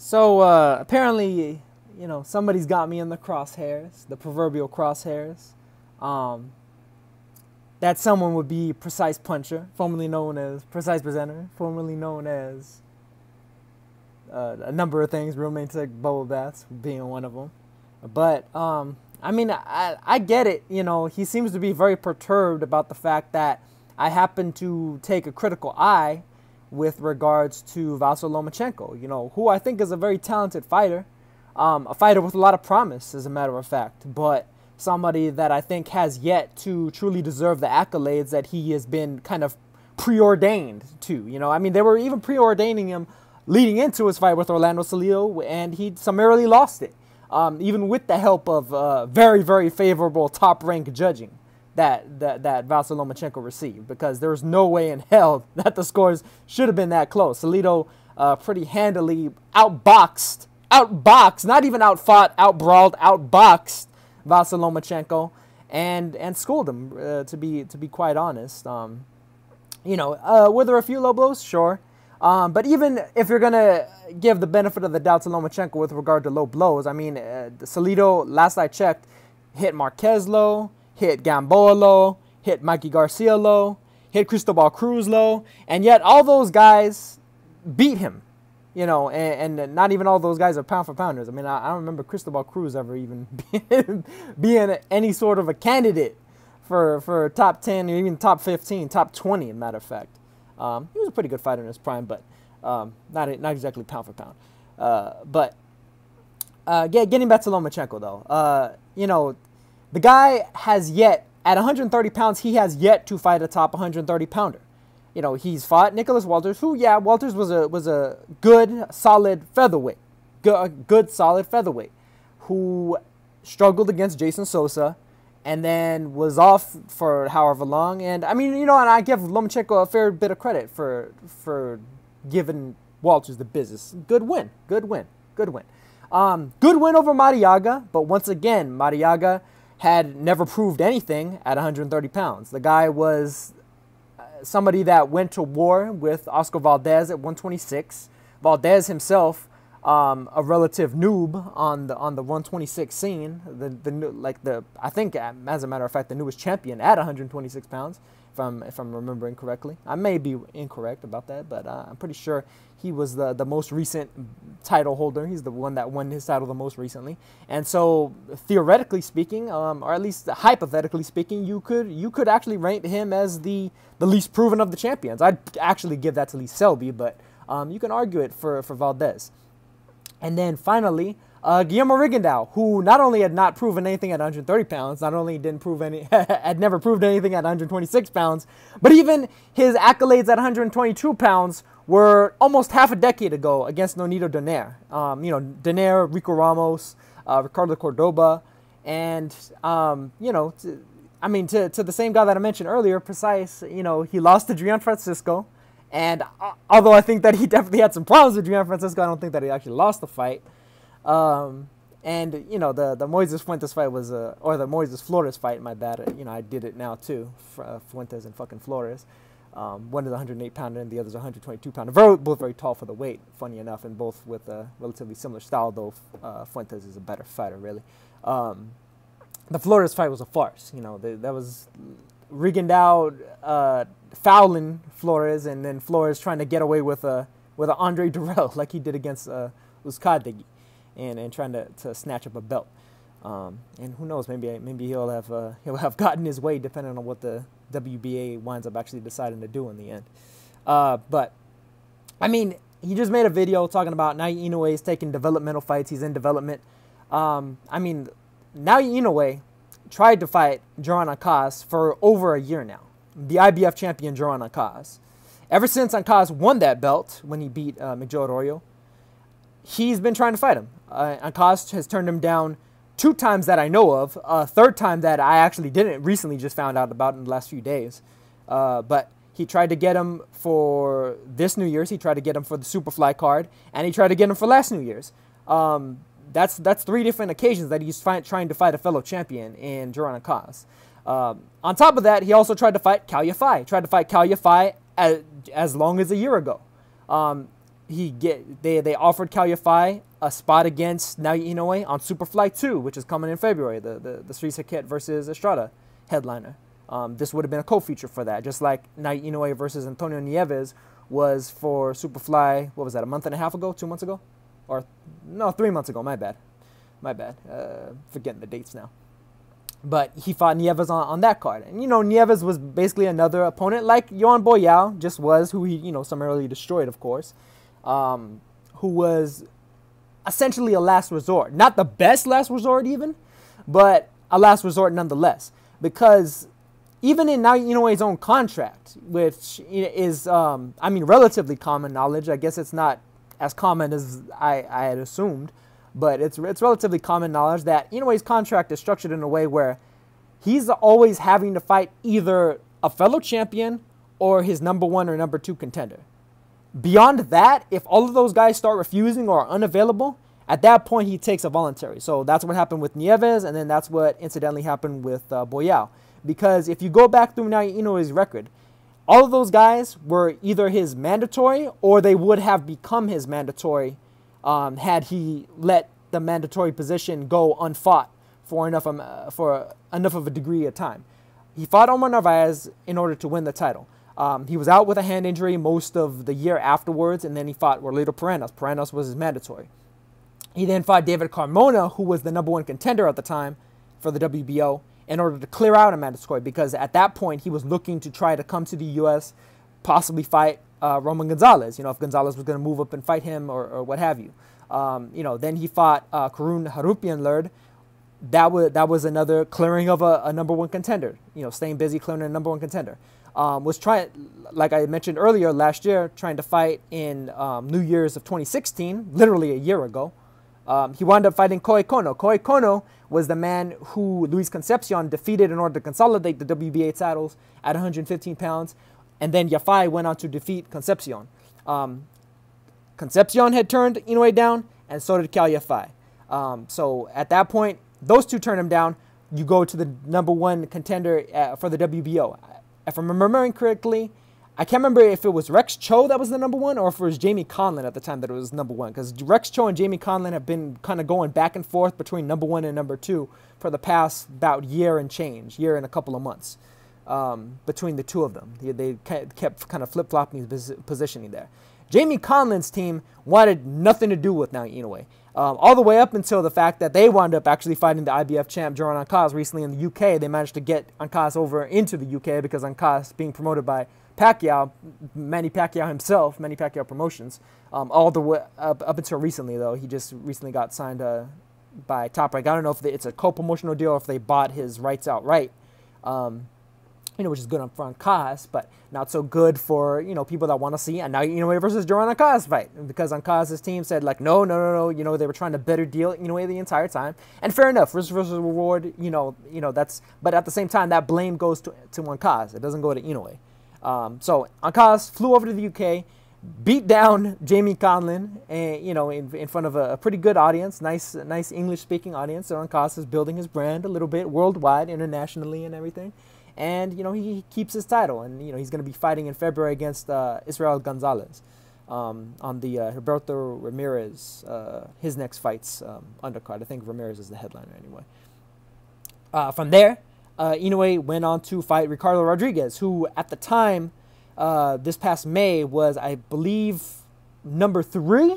So apparently, somebody's got me in the crosshairs, the proverbial crosshairs. Um, that someone would be Precise Puncher, formerly known as Precise Presenter, formerly known as a number of things, Real Maintain Bubble Baths being one of them. But I mean, I get it. He seems to be very perturbed about the fact that I happen to take a critical eye with regards to Vasyl Lomachenko, who I think is a very talented fighter, a fighter with a lot of promise, as a matter of fact, but somebody that I think has yet to truly deserve the accolades that he has been kind of preordained to. I mean, they were even preordaining him leading into his fight with Orlando Salido, and he summarily lost it, even with the help of very, very favorable top-ranked judging that Vasyl Lomachenko received, because there was no way in hell that the scores should have been that close. Salido pretty handily outboxed, not even outfought, outbrawled, outboxed Vasyl Lomachenko, and schooled him, to be quite honest. Were there a few low blows? Sure. But even if you're going to give the benefit of the doubt to Lomachenko with regard to low blows, I mean, Salido, last I checked, hit Marquez low, hit Gamboa low, hit Mikey Garcia low, hit Cristobal Cruz low, and yet all those guys beat him, and not even all those guys are pound for pounders. I mean, I don't remember Cristobal Cruz ever even being any sort of a candidate for top 10 or even top 15, top 20, as a matter of fact. He was a pretty good fighter in his prime, but not exactly pound for pound. Getting back to Lomachenko, though, the guy has yet, at 130 pounds, he has yet to fight a top 130 pounder. He's fought Nicholas Walters, who, yeah, Walters was a good, solid featherweight, good, solid featherweight, who struggled against Jason Sosa, and then was off for however long. And I mean, and I give Lomachenko a fair bit of credit for giving Walters the business. Good win over Mariaga, but once again, Mariaga had never proved anything at 130 pounds. The guy was somebody that went to war with Oscar Valdez at 126. Valdez himself, a relative noob on the 126 scene. I think, as a matter of fact, the newest champion at 126 pounds, if I'm remembering correctly. I may be incorrect about that, but I'm pretty sure he was the most recent title holder. He's the one that won his title the most recently. And so, theoretically speaking, or at least hypothetically speaking, you could actually rank him as the least proven of the champions. I'd actually give that to Lee Selby, but you can argue it for Valdez. And then finally, Guillermo Rigondeaux, who not only had not proven anything at 130 pounds, not only had never proved anything at 126 pounds, but even his accolades at 122 pounds were almost half a decade ago against Nonito Donaire. Donaire, Rico Ramos, Ricardo Cordoba, and, to the same guy that I mentioned earlier, Precise, he lost to Gian Francisco. And although I think that he definitely had some problems with Gian Francisco, I don't think that he actually lost the fight. The Moises Fuentes fight was, or the Moises Flores fight, my bad. I did it now too, Fuentes and fucking Flores. One is a 108 pounder and the other is a 122 pounder. Both very tall for the weight, funny enough, and both with a relatively similar style, though Fuentes is a better fighter, really. The Flores fight was a farce. That was Rigondeaux fouling Flores, and then Flores trying to get away with an Andre Durrell like he did against Uzkadegi, and trying to snatch up a belt. And who knows, maybe he'll have gotten his way depending on what the WBA winds up actually deciding to do in the end. But I mean, he just made a video talking about Naoya Inoue is taking developmental fights. He's in development. Naoya Inoue tried to fight Joran Ancaz for over a year now. The IBF champion Joran Ancaz. Ever since Ancaz won that belt when he beat Miguel Arroyo, he's been trying to fight him. Ancaz has turned him down 2 times that I know of. A third time that I actually didn't recently just found out about in the last few days. But he tried to get him for this New Year's. He tried to get him for the Superfly card, and he tried to get him for last New Year's. That's 3 different occasions that he's trying to fight a fellow champion in Joran Ancaz. On top of that, he also tried to fight Kal Yafai. Tried to fight Kal Yafai as long as a year ago. they offered Cal Yafai a spot against Naoya Inoue on Superfly 2, which is coming in February, the Street Circuit versus Estrada headliner. This would have been a co-feature for that, just like Naoya Inoue versus Antonio Nieves was for Superfly, what was that, a month and a half ago, 2 months ago? Or, no, 3 months ago, my bad. Forgetting the dates now. But he fought Nieves on that card. And, Nieves was basically another opponent like Yohan Boyao just was, who he, summarily destroyed, of course, who was essentially a last resort. Not the best last resort even, but a last resort nonetheless. Because even in Naoya Inoue's own contract, which is, relatively common knowledge. I guess it's not as common as I had assumed, but it's relatively common knowledge that Inoue's contract is structured in a way where he's always having to fight either a fellow champion or his number 1 or number 2 contender. Beyond that, if all of those guys start refusing or are unavailable, at that point he takes a voluntary. So that's what happened with Nieves, and then that's what incidentally happened with Boyao. Because if you go back through Naoya Inoue's record, all of those guys were either his mandatory or they would have become his mandatory had he let the mandatory position go unfought for enough of a degree of time. He fought Omar Narvaez in order to win the title. He was out with a hand injury most of the year afterwards, and then he fought Rolito Paranos. Paranos was his mandatory. He then fought David Carmona, who was the number 1 contender at the time for the WBO, in order to clear out a mandatory, because at that point he was looking to try to come to the U.S., possibly fight Roman Gonzalez, if Gonzalez was going to move up and fight him or what have you. Then he fought Karun Harupian-Lerd. That was another clearing of a number 1 contender, staying busy clearing a number 1 contender. Was trying, like I mentioned earlier, last year, trying to fight in New Year's of 2016, literally a year ago. He wound up fighting Kohei Kono. Kohei Kono was the man who Luis Concepcion defeated in order to consolidate the WBA titles at 115 pounds. And then Yafai went on to defeat Concepcion. Concepcion had turned Inoue down, and so did Cal Yafai. So at that point, those two turned him down. You go to the number 1 contender for the WBO. If I'm remembering correctly, I can't remember if it was Rex Cho that was the number 1 or if it was Jamie Conlon at the time that it was number 1. Because Rex Cho and Jamie Conlon have been kind of going back and forth between number 1 and number 2 for the past about year and a couple of months between the two of them. They kept kind of flip-flopping his positioning there. Jamie Conlon's team wanted nothing to do with Naoya Inoue. All the way up until the fact that they wound up actually fighting the IBF champ Joran Ankaz recently in the UK. They managed to get Ankaz over into the UK because Ankaz being promoted by Pacquiao, Manny Pacquiao himself, Manny Pacquiao Promotions. All the way up until recently, though, he just recently got signed by Top Rank. I don't know if it's a co-promotional deal or if they bought his rights outright. Which is good for Ankaz, but not so good for, people that want to see a Naoya Inoue versus Joran Ankaz fight. Because Ankaz's team said, like, no, they were trying to better deal Inoue the entire time. And fair enough, risk versus reward, that's, but at the same time, that blame goes to Ankaz. It doesn't go to Inoue. So Ankaz flew over to the UK, beat down Jamie Conlon, and, in front of a pretty good audience, nice English-speaking audience. So Ankaz is building his brand a little bit worldwide, internationally, and everything. And, he keeps his title. And, he's going to be fighting in February against Israel Gonzalez on the Roberto Ramirez, his next fight's undercard. I think Ramirez is the headliner anyway. From there, Inoue went on to fight Ricardo Rodriguez, who at the time, this past May, was, I believe, number 3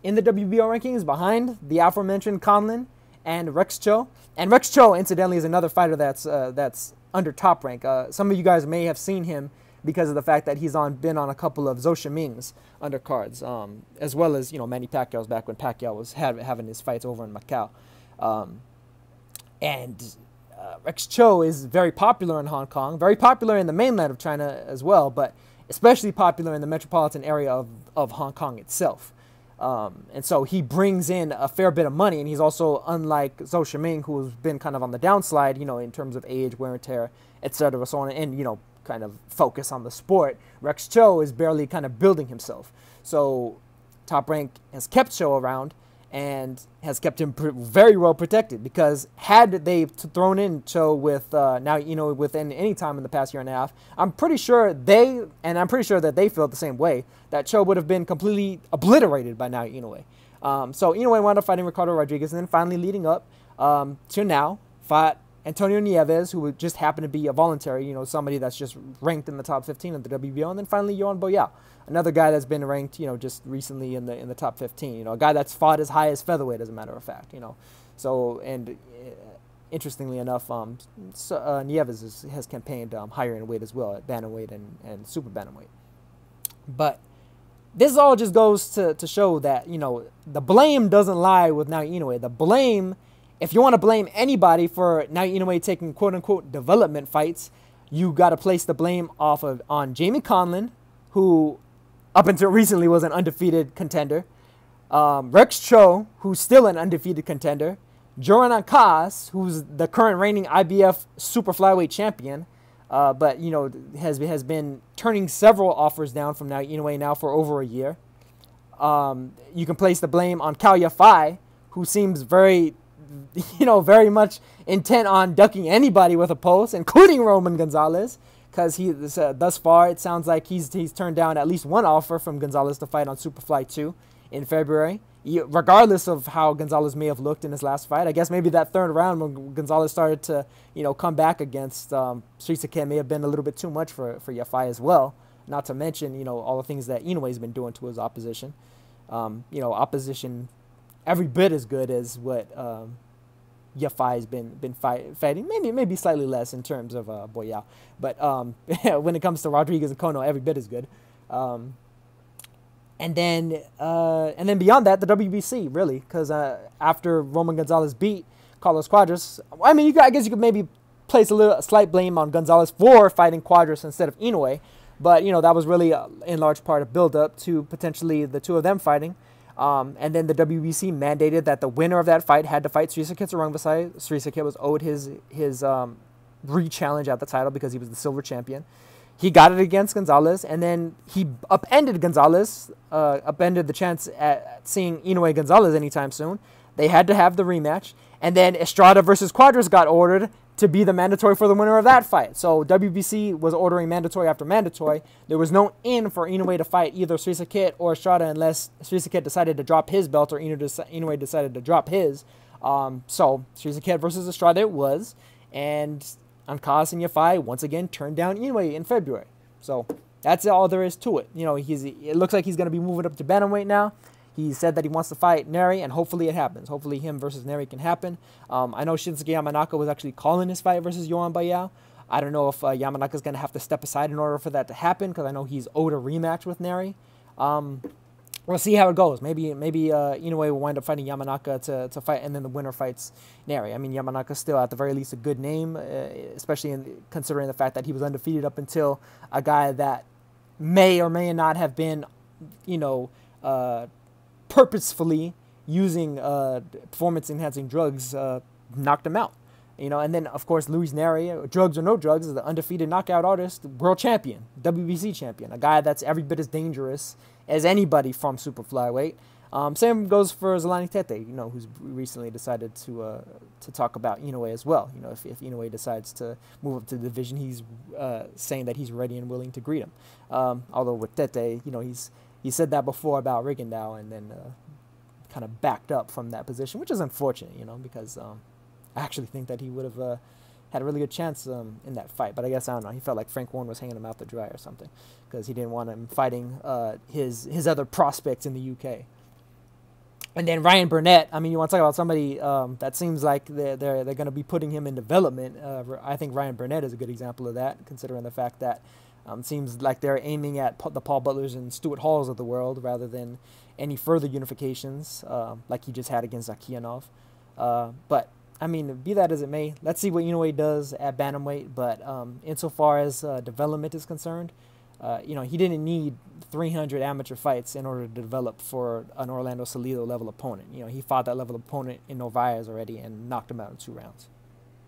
in the WBO rankings behind the aforementioned Conlon and Rex Cho. And Rex Cho, incidentally, is another fighter that's under Top Rank. Some of you guys may have seen him because of the fact that he's been on a couple of Zhou Shiming's undercards, as well as Manny Pacquiao's back when Pacquiao was having his fights over in Macau. Rex Cho is very popular in Hong Kong, very popular in the mainland of China as well, but especially popular in the metropolitan area of Hong Kong itself. And so he brings in a fair bit of money, and he's also, unlike Zhou Shiming, who's been kind of on the downslide, in terms of age, wear and tear, etc., so on, and, kind of focus on the sport. Rex Cho is barely kind of building himself. So Top Rank has kept Cho around, and has kept him very well protected, because had they thrown in Cho with Naoya within any time in the past year and a half, I'm pretty sure that they feel the same way, that Cho would have been completely obliterated by Naoya Inoue. So Inoue wound up fighting Ricardo Rodriguez, and then finally leading up to now fought Antonio Nieves, who would just happen to be a voluntary, somebody that's just ranked in the top 15 of the WBO, and then finally Yohan Boyao, another guy that's been ranked, just recently in the top 15, a guy that's fought as high as featherweight, as a matter of fact, So, and interestingly enough, Nieves has campaigned higher in weight as well, at bantamweight and super bantamweight. But this all just goes to show that, the blame doesn't lie with Naoya Inoue. The blame, if you want to blame anybody for Naoya Inoue taking quote-unquote development fights, you got to place the blame on Jamie Conlon, who up until recently was an undefeated contender, Rex Cho, who's still an undefeated contender, Joran Akas, who's the current reigning IBF super flyweight champion, but has been turning several offers down from Naoya Inoue now for over a year. You can place the blame on Cao Yafai, who seems very much intent on ducking anybody with a post, including Roman Gonzalez, because thus far it sounds like he's turned down at least one offer from Gonzalez to fight on Superfly 2 in February. Regardless of how Gonzalez may have looked in his last fight, I guess maybe that third round when Gonzalez started to come back against Srisaket may have been a little bit too much for Yafai as well. Not to mention all the things that Inoue's been doing to his opposition. Opposition every bit as good as what Yafai's been fighting, maybe slightly less in terms of Boyao, but when it comes to Rodriguez and Kono, every bit as good. And then beyond that, the WBC, really, because after Roman Gonzalez beat Carlos Cuadras, I guess you could maybe place a slight blame on Gonzalez for fighting Cuadras instead of Inoue, but that was really in large part a build-up to potentially the two of them fighting. And then the WBC mandated that the winner of that fight had to fight Srisaket Sarungvisai. Srisaket was owed his re-challenge at the title because he was the silver champion. He got it against Gonzalez, and then he upended Gonzalez, upended the chance at seeing Inoue Gonzalez anytime soon. They had to have the rematch, and then Estrada versus Cuadras got ordered to be the mandatory for the winner of that fight. So WBC was ordering mandatory after mandatory. There was no in for Inoue to fight either Srisaket or Estrada unless Srisaket decided to drop his belt or Inoue decided to drop his. So Srisaket versus Estrada it was, and Ancas and Yafai once again turned down Inoue in February. So that's all there is to it. It looks like he's going to be moving up to bantamweight now. He said that he wants to fight Neri, and hopefully it happens. Hopefully him versus Neri can happen. I know Shinsuke Yamanaka was actually calling his fight versus Yohan Boyao. I don't know if Yamanaka's going to have to step aside in order for that to happen, because I know he's owed a rematch with Neri. We'll see how it goes. Maybe Inoue will wind up fighting Yamanaka to fight, and then the winner fights Neri. Yamanaka's still at the very least a good name, especially considering the fact that he was undefeated up until a guy that may or may not have been, purposefully using performance-enhancing drugs knocked him out. And then, of course, Luis Neri, drugs or no drugs, is the undefeated knockout artist, world champion, WBC champion, a guy that's every bit as dangerous as anybody from super flyweight. Same goes for Zolani Tete, who's recently decided to talk about Inoue as well. If Inoue decides to move up to the division, he's saying that he's ready and willing to greet him. Although with Tete, he said that before about Rigondeaux, and then kind of backed up from that position, which is unfortunate, because I actually think that he would have had a really good chance in that fight. But I guess, I don't know, he felt like Frank Warren was hanging him out to dry or something, because he didn't want him fighting his other prospects in the UK. And then Ryan Burnett, you want to talk about somebody that seems like they're going to be putting him in development. I think Ryan Burnett is a good example of that, considering the fact that seems like they're aiming at the Paul Butlers and Stuart Halls of the world rather than any further unifications like he just had against Zakianov. But, be that as it may, let's see what Inoue does at bantamweight. But insofar as development is concerned, he didn't need 300 amateur fights in order to develop for an Orlando Salido level opponent. He fought that level opponent in Novaes already and knocked him out in 2 rounds.